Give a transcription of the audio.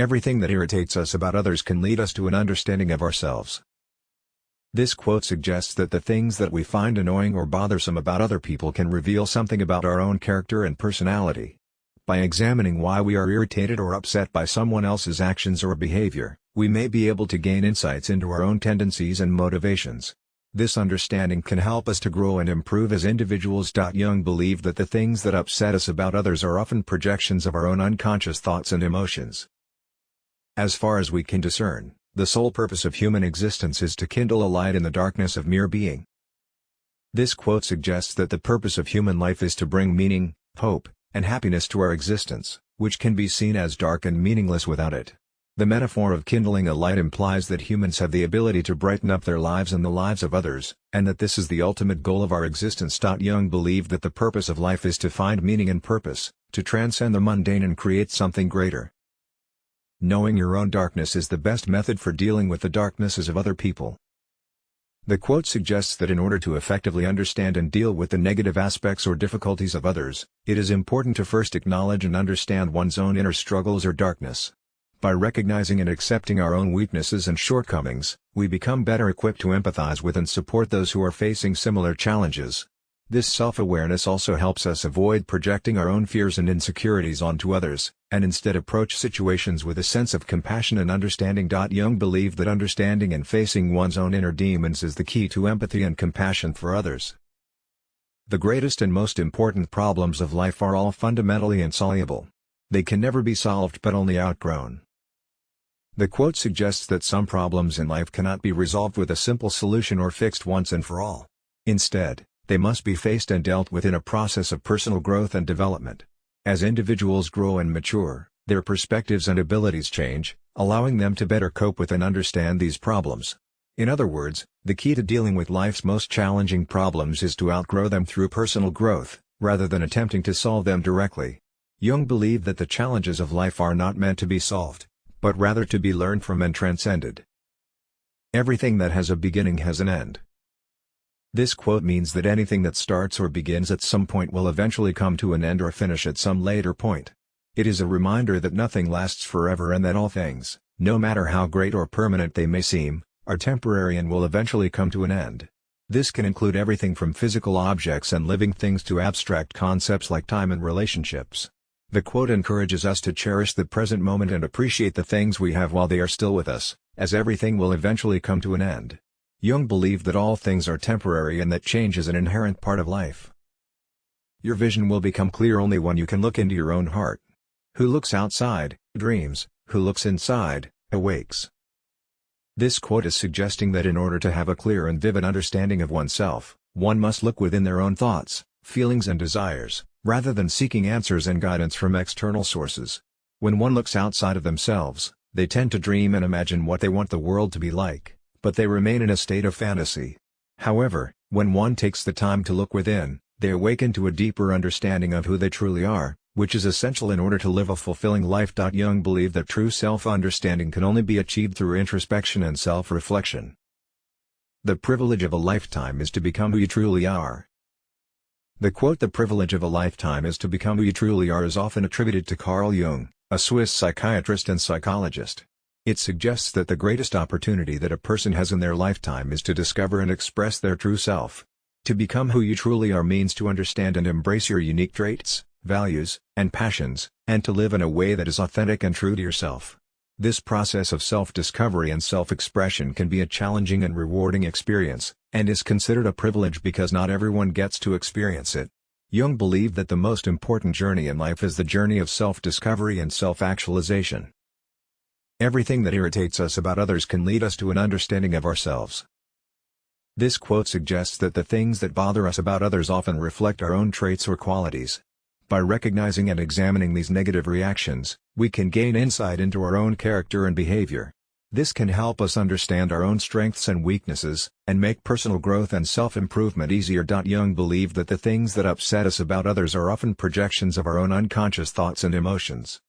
Everything that irritates us about others can lead us to an understanding of ourselves. This quote suggests that the things that we find annoying or bothersome about other people can reveal something about our own character and personality. By examining why we are irritated or upset by someone else's actions or behavior, we may be able to gain insights into our own tendencies and motivations. This understanding can help us to grow and improve as individuals. Jung believed that the things that upset us about others are often projections of our own unconscious thoughts and emotions. As far as we can discern, the sole purpose of human existence is to kindle a light in the darkness of mere being. This quote suggests that the purpose of human life is to bring meaning, hope, and happiness to our existence, which can be seen as dark and meaningless without it. The metaphor of kindling a light implies that humans have the ability to brighten up their lives and the lives of others, and that this is the ultimate goal of our existence. Jung believed that the purpose of life is to find meaning and purpose, to transcend the mundane and create something greater. Knowing your own darkness is the best method for dealing with the darknesses of other people. The quote suggests that in order to effectively understand and deal with the negative aspects or difficulties of others, it is important to first acknowledge and understand one's own inner struggles or darkness. By recognizing and accepting our own weaknesses and shortcomings, we become better equipped to empathize with and support those who are facing similar challenges. This self-awareness also helps us avoid projecting our own fears and insecurities onto others, and instead approach situations with a sense of compassion and understanding. Jung believed that understanding and facing one's own inner demons is the key to empathy and compassion for others. The greatest and most important problems of life are all fundamentally insoluble. They can never be solved but only outgrown. The quote suggests that some problems in life cannot be resolved with a simple solution or fixed once and for all. Instead, they must be faced and dealt with in a process of personal growth and development. As individuals grow and mature, their perspectives and abilities change, allowing them to better cope with and understand these problems. In other words, the key to dealing with life's most challenging problems is to outgrow them through personal growth, rather than attempting to solve them directly. Jung believed that the challenges of life are not meant to be solved, but rather to be learned from and transcended. Everything that has a beginning has an end. This quote means that anything that starts or begins at some point will eventually come to an end or finish at some later point. It is a reminder that nothing lasts forever and that all things, no matter how great or permanent they may seem, are temporary and will eventually come to an end. This can include everything from physical objects and living things to abstract concepts like time and relationships. The quote encourages us to cherish the present moment and appreciate the things we have while they are still with us, as everything will eventually come to an end. Jung believed that all things are temporary and that change is an inherent part of life. Your vision will become clear only when you can look into your own heart. Who looks outside, dreams; who looks inside, awakes. This quote is suggesting that in order to have a clear and vivid understanding of oneself, one must look within their own thoughts, feelings and desires, rather than seeking answers and guidance from external sources. When one looks outside of themselves, they tend to dream and imagine what they want the world to be like, but they remain in a state of fantasy. However, when one takes the time to look within, they awaken to a deeper understanding of who they truly are, which is essential in order to live a fulfilling life. Jung believed that true self-understanding can only be achieved through introspection and self-reflection. The privilege of a lifetime is to become who you truly are. The quote "the privilege of a lifetime is to become who you truly are" is often attributed to Carl Jung, a Swiss psychiatrist and psychologist. It suggests that the greatest opportunity that a person has in their lifetime is to discover and express their true self. To become who you truly are means to understand and embrace your unique traits, values, and passions, and to live in a way that is authentic and true to yourself. This process of self-discovery and self-expression can be a challenging and rewarding experience, and is considered a privilege because not everyone gets to experience it. Jung believed that the most important journey in life is the journey of self-discovery and self-actualization. Everything that irritates us about others can lead us to an understanding of ourselves. This quote suggests that the things that bother us about others often reflect our own traits or qualities. By recognizing and examining these negative reactions, we can gain insight into our own character and behavior. This can help us understand our own strengths and weaknesses, and make personal growth and self-improvement easier. Jung believed that the things that upset us about others are often projections of our own unconscious thoughts and emotions.